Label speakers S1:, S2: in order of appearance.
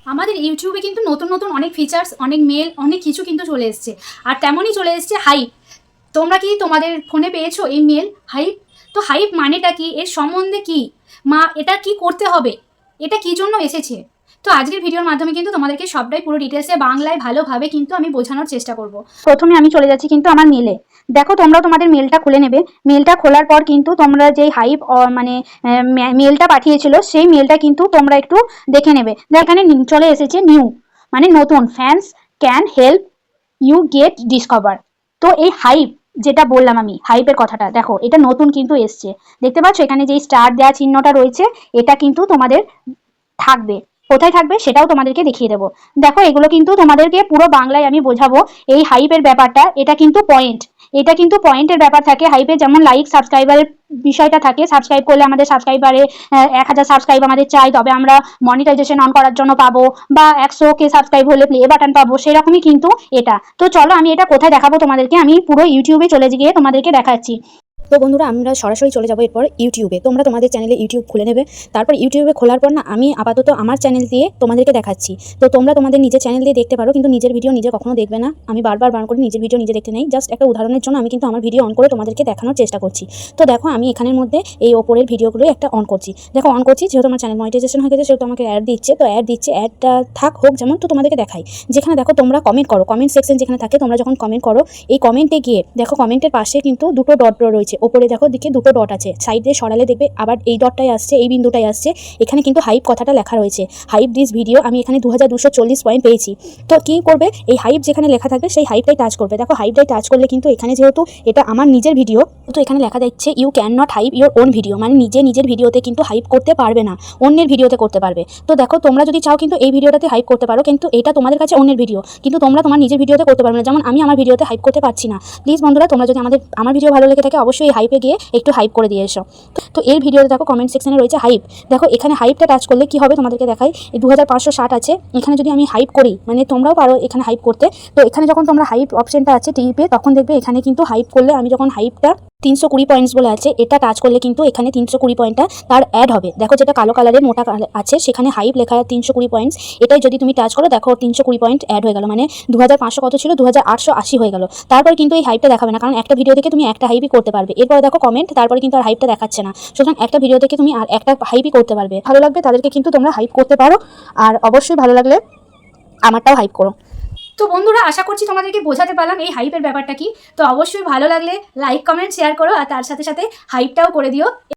S1: আমাদের ইউটিউবে কিন্তু নতুন নতুন অনেক ফিচার্স, অনেক মেল, অনেক কিছু কিন্তু চলে এসছে। আর তেমনই চলে এসছে হাইপ। তোমরা কি তোমাদের ফোনে পেয়েছো এই মেল হাইপ? তো হাইপ মানেটা কি, এর সম্বন্ধে কি, এটা কি করতে হবে, এটা কি জন্য এসেছে? তো আজকের ভিডিওর মাধ্যমে কিন্তু তোমাদেরকে সবটাই পুরো ডিটেলসে বাংলায় ভালোভাবে কিন্তু আমি বোঝানোর চেষ্টা করব। প্রথমে আমি চলে যাচ্ছি কিন্তু আমার মেলে। দেখো, তোমরা তোমাদের মেলটা খুলে নেবে। মেলটা খোলার পর কিন্তু তোমরা যেই হাইপ মানে মেলটা পাঠিয়েছিল সেই মেলটা কিন্তু তোমরা একটু দেখে নেবে। এখানে চলে এসেছে নিউ, মানে নতুন, fans can help you get discover. তো এই হাইপ যেটা বললাম আমি, হাইপের কথাটা দেখো, এটা নতুন কিন্তু এসছে। দেখতে পাচ্ছ এখানে যে স্টার দেওয়া চিহ্নটা রয়েছে, এটা কিন্তু তোমাদের থাকবে। কোথায় থাকবে সেটাও তোমাদেরকে দেখিয়ে দেবো। দেখো, এগুলো কিন্তু তোমাদেরকে পুরো বাংলায় আমি বোঝাবো। এই হাইপের ব্যাপারটা, এটা কিন্তু পয়েন্ট, এটা কিন্তু পয়েন্টের ব্যাপার থাকে হাইপে। যেমন লাইক সাবস্ক্রাইবারের বিষয়টা থাকে, সাবস্ক্রাইব করলে আমাদের সাবস্ক্রাইবারে 1000 সাবস্ক্রাইব আমাদের চাই, তবে আমরা মনিটাইজেশন অন করার জন্য পাবো, বা 100K সাবস্ক্রাইব হলে প্লে বাটন পাবো, সেরকমই কিন্তু এটা। তো চলো আমি এটা কোথায় দেখাবো তোমাদেরকে, আমি পুরো ইউটিউবে চলে গিয়ে তোমাদেরকে দেখাচ্ছি।
S2: তো বন্ধুরা, আমরা সরাসরি চলে যাবো এরপর ইউটিউবে। তোমরা তোমাদের চ্যানেলে ইউটিউব খুলে নেবে। তারপর ইউটিউবে খোলার পর না, আমি আপাতত আমার চ্যানেল দিয়ে তোমাদেরকে দেখাচ্ছি। তো তোমরা তোমাদের নিজের চ্যানেল দিয়ে দেখতে পারো, কিন্তু নিজের ভিডিও নিজে কখনো দেখবে না। আমি বারবার বারণ করি নিজের ভিডিও নিজে দেখতে নেই। জাস্ট একটা উদাহরণের জন্য আমি কিন্তু আমার ভিডিও অন করে তোমাদেরকে দেখানোর চেষ্টা করছি। তো দেখো, আমি এখানের মধ্যে এই ওপরের ভিডিওগুলো একটা অন করছি। দেখো, অন করছি, যেহেতু আমার চ্যানেল মনিটাইজেশন হয়ে গেছে সেহেতু আমাকে অ্যাড দিচ্ছে। তো অ্যাড দিচ্ছে, অ্যাডটা থাক হোক যেমন। তো তোমাদেরকে দেখাই, যেখানে দেখো তোমরা কমেন্ট করো, কমেন্ট সেকশন যেখানে থাকে, তোমরা যখন কমেন্ট করো, এই কমেন্টে গিয়ে দেখো কমেন্টের পাশে কিন্তু দুটো ডট রয়েছে। ওপরে দেখো দিকে দুটো ডট আছে, সাইডে সরালে দেখবে আবার এই ডটটাই আসছে, এই বিন্দুটাই আসছে। এখানে কিন্তু হাইপ কথাটা লেখা রয়েছে, হাইপ দিস ভিডিও। আমি এখানে 2240 পয়েন্ট পেয়েছি। তো কি করবে, এই হাইপ যেখানে লেখা থাকবে সেই হাইপটাই টাচ করবে। দেখো, হাইপটাই টাচ করলে কিন্তু এখানে যেহেতু এটা আমার নিজের ভিডিও, তো এখানে লেখা যাচ্ছে you can not hype your own video, মানে নিজের ভিডিওতে কিন্তু হাইপ করতে পারবে না, অন্যের ভিডিওতে করতে পারবে। তো দেখো, তোমরা যদি চাও কিন্তু এই ভিডিওটাতে হাইপ করতে পারো, কিন্তু এটা তোমাদের কাছে অন্যের ভিডিও, কিন্তু তোমরা তোমার নিজের ভিডিওতে করতে পারবে না। যেমন আমি আমার ভিডিওতে হাইপ করতে পারছি না। প্লিজ বন্ধুরা, তোমরা যদি আমার ভিডিও ভালো লেগে থাকে অবশ্যই এই হাইপে গিয়ে একটু হাইপ করে দিয়ে এসো। তো এর ভিডিওতে দেখো কমেন্ট সেকশনে রয়েছে হাইপ। দেখো, এখানে হাইপটা টাচ করলে কি হবে তোমাদেরকে দেখাই। এই 2560 আছে, এখানে যদি আমি হাইপ করি, মানে তোমরাও পারো এখানে হাইপ করতে। তো এখানে যখন তোমরা হাইপ অপশনটা আছে টিপে, তখন দেখবে এখানে কিন্তু হাইপ করলে, আমি যখন হাইপটা 320 পয়েন্টস বলে আছে, এটা টাচ করলে কিন্তু এখানে 320 পয়েন্টটা তার অ্যাড হবে। দেখো, যেটা কালো কালারের মোটা আছে সেখানে হাইপ লেখা 320 পয়েন্টস, এটাই যদি তুমি টাচ করো, দেখো 320 পয়েন্ট অ্যাড হয়ে গেল, মানে 2500 কত ছিল, 2880 হয়ে গেল। তারপর কিন্তু এই হাইপটা দেখাবে না, কারণ একটা ভিডিও থেকে তুমি একটা হাইপই করতে পারবে। এরপরে দেখো কমেন্ট, তারপরে কিন্তু আর হাইপটা দেখাচ্ছে না। সুতরাং একটা ভিডিও থেকে তুমি আর একটা হাইপই করতে পারবে। ভালো লাগবে তাদেরকে কিন্তু তোমরা হাইপ করতে পারো, আর অবশ্যই ভালো লাগলে আমারটাও হাইপ করো।
S1: তো বন্ধুরা, আশা করছি তোমাদেরকে বোঝাতে পারলাম এই হাইপের ব্যাপারটা কি। তো অবশ্যই ভালো লাগলে লাইক, কমেন্ট, শেয়ার করো, আর তার সাথে সাথে হাইপটাও করে দিও।